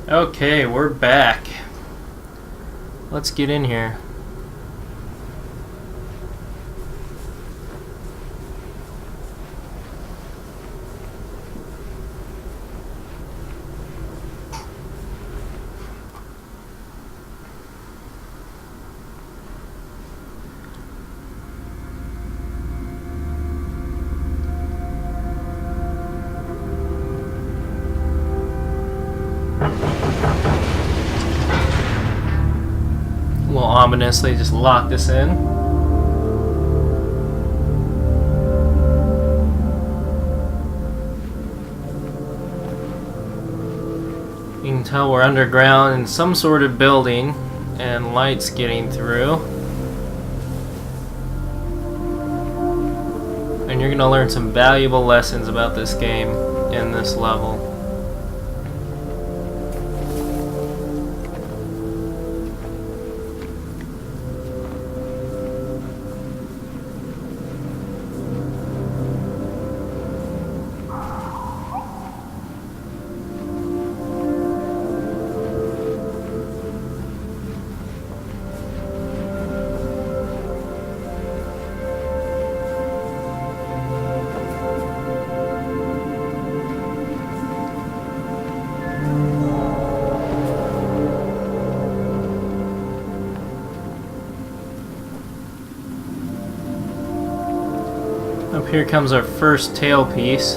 Okay, we're back. Let's get in here. We'll ominously just lock this in. You can tell we're underground in some sort of building and light's getting through. And you're going to learn some valuable lessons about this game in this level. Up here comes our first tail piece.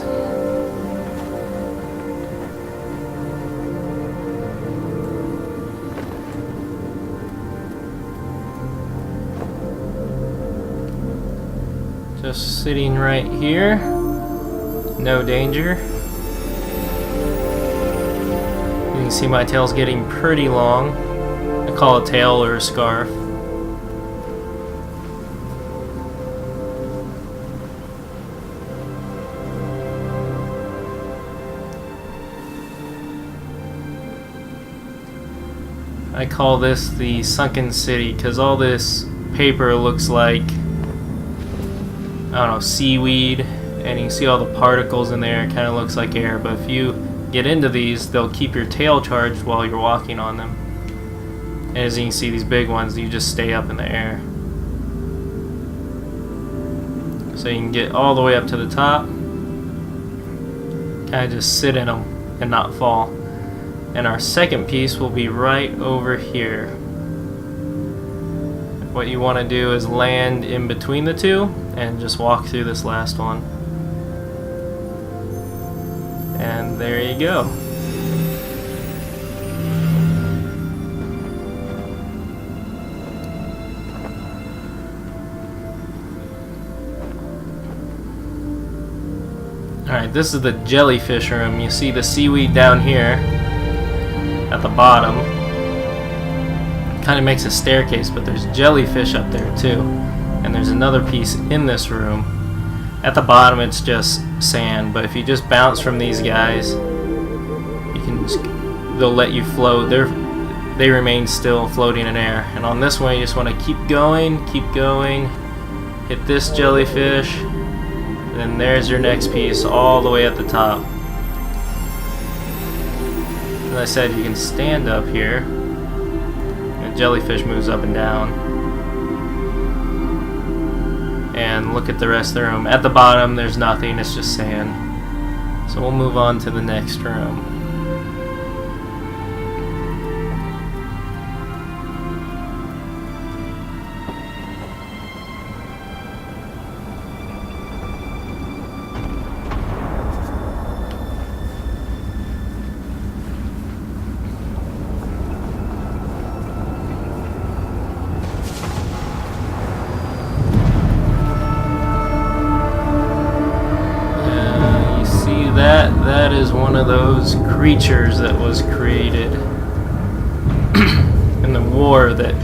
Just sitting right here. No danger. You can see my tail's getting pretty long. I call it a tail or a scarf. I call this the sunken city because all this paper looks like, I don't know, seaweed, and you can see all the particles in there. It kind of looks like air, but if you get into these, they'll keep your tail charged while you're walking on them. And as you can see, these big ones, you just stay up in the air. So you can get all the way up to the top, kind of just sit in them and not fall. And our second piece will be right over here. What you want to do is land in between the two and just walk through this last one. And there you go. Alright, this is the jellyfish room. You see the seaweed down here at the bottom. Kind of makes a staircase, but there's jellyfish up there too. And there's another piece in this room. At the bottom it's just sand, but if you just bounce from these guys, you can they'll let you float. They remain still floating in air. And on this one you just want to keep going, hit this jellyfish, and then there's your next piece all the way at the top. As I said, you can stand up here. The jellyfish moves up and down. And look at the rest of the room. At the bottom, there's nothing. It's just sand. So we'll move on to the next room. That is one of those creatures that was created in the war that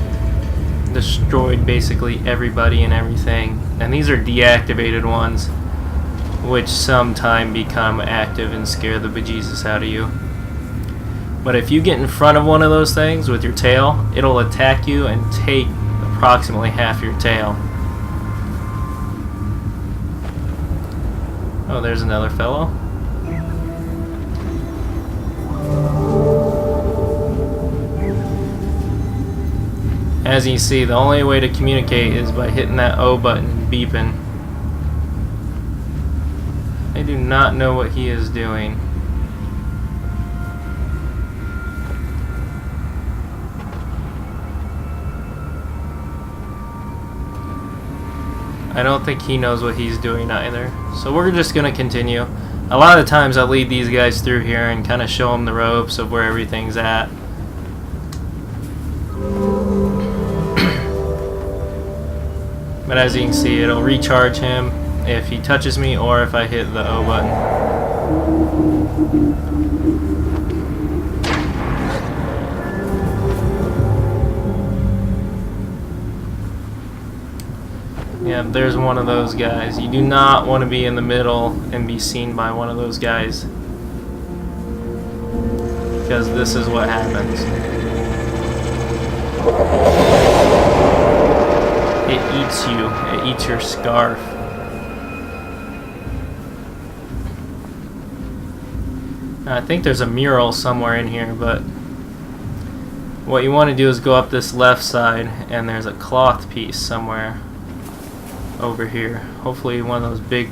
destroyed basically everybody and everything. And these are deactivated ones, which sometime become active and scare the bejesus out of you. But if you get in front of one of those things with your tail, it'll attack you and take approximately half your tail. Oh, there's another fellow. As you see, the only way to communicate is by hitting that O button and beeping. I do not know what he is doing. I don't think he knows what he's doing either. So we're just going to continue. A lot of times I'll lead these guys through here and kind of show them the ropes of where everything's at. But as you can see, it'll recharge him if he touches me or if I hit the O button. Yeah, there's one of those guys. You do not want to be in the middle and be seen by one of those guys, because this is what happens. It eats you. It eats your scarf. I think there's a mural somewhere in here, but what you want to do is go up this left side, and there's a cloth piece somewhere over here. Hopefully one of those big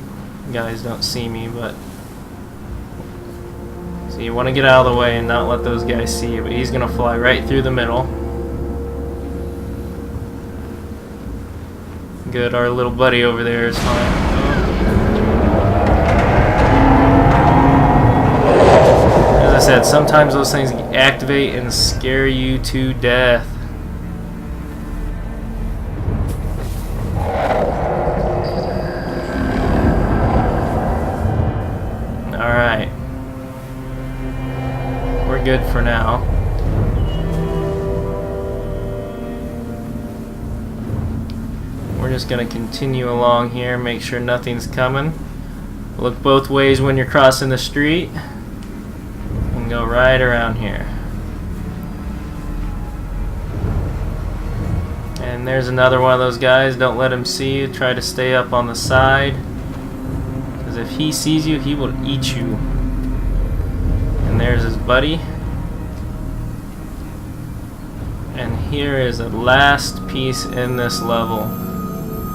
guys don't see me, but so you want to get out of the way and not let those guys see you, but he's going to fly right through the middle. Good, our little buddy over there is fine. As I said, sometimes those things activate and scare you to death. Alright. We're good for now. We're just going to continue along here, make sure nothing's coming. Look both ways when you're crossing the street. And go right around here. And there's another one of those guys. Don't let him see you. Try to stay up on the side. Because if he sees you, he will eat you. And there's his buddy. And here is the last piece in this level.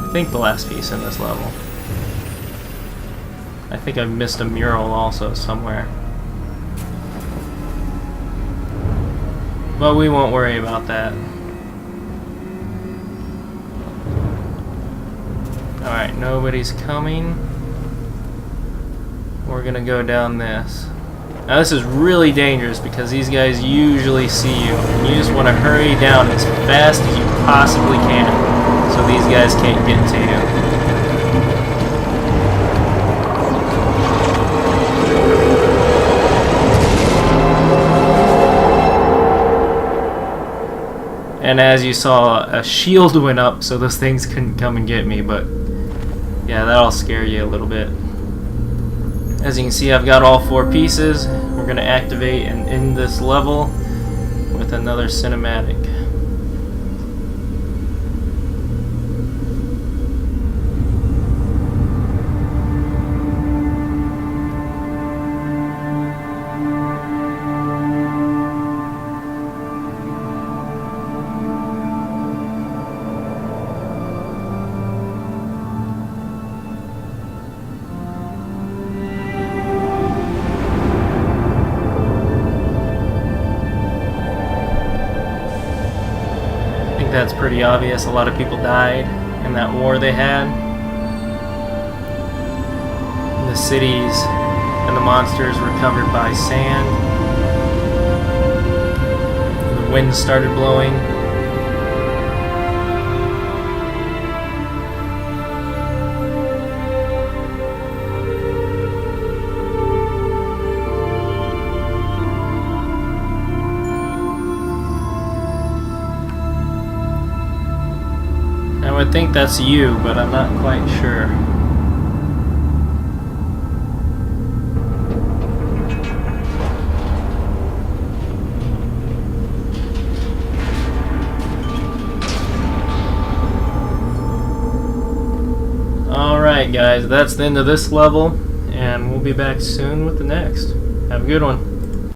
I think the last piece in this level. I think I missed a mural also somewhere. But we won't worry about that. Alright, nobody's coming. We're gonna go down this. Now this is really dangerous because these guys usually see you. And you just want to hurry down as fast as you possibly can so these guys can't get to you. And as you saw, a shield went up so those things couldn't come and get me, but yeah, that'll scare you a little bit. As you can see, I've got all 4 pieces. We're going to activate and end this level with another cinematic. That's pretty obvious. A lot of people died in that war they had. The cities and the monsters were covered by sand. The wind started blowing. I think that's you, but I'm not quite sure. Alright guys, that's the end of this level, and we'll be back soon with the next. Have a good one.